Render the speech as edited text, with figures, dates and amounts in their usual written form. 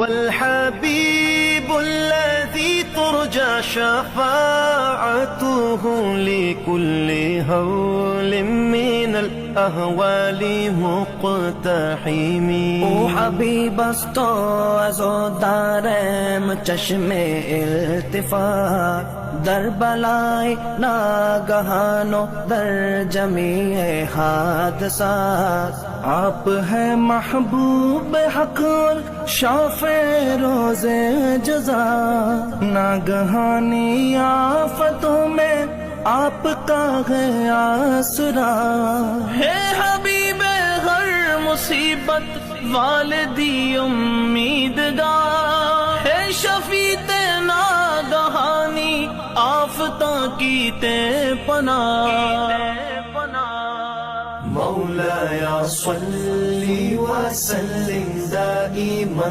والحبيب الذي ترجى شفاعته لكل هول من الأهوال مقتحم. او حبیب است از و دارم چشم التفات، در بلائے ناگہان و در جمیع حادثات. آپ ہیں محبوب حق اور شافع روز جزا، ناگہانی آفتوں میں آپ کا ہے آسرا. ہے حبیب ہر مصیبت والدی امیدگار، ہے شفیع ناگہانی آفتاں کی تے پناہ. مولایا صلی وسلم دائما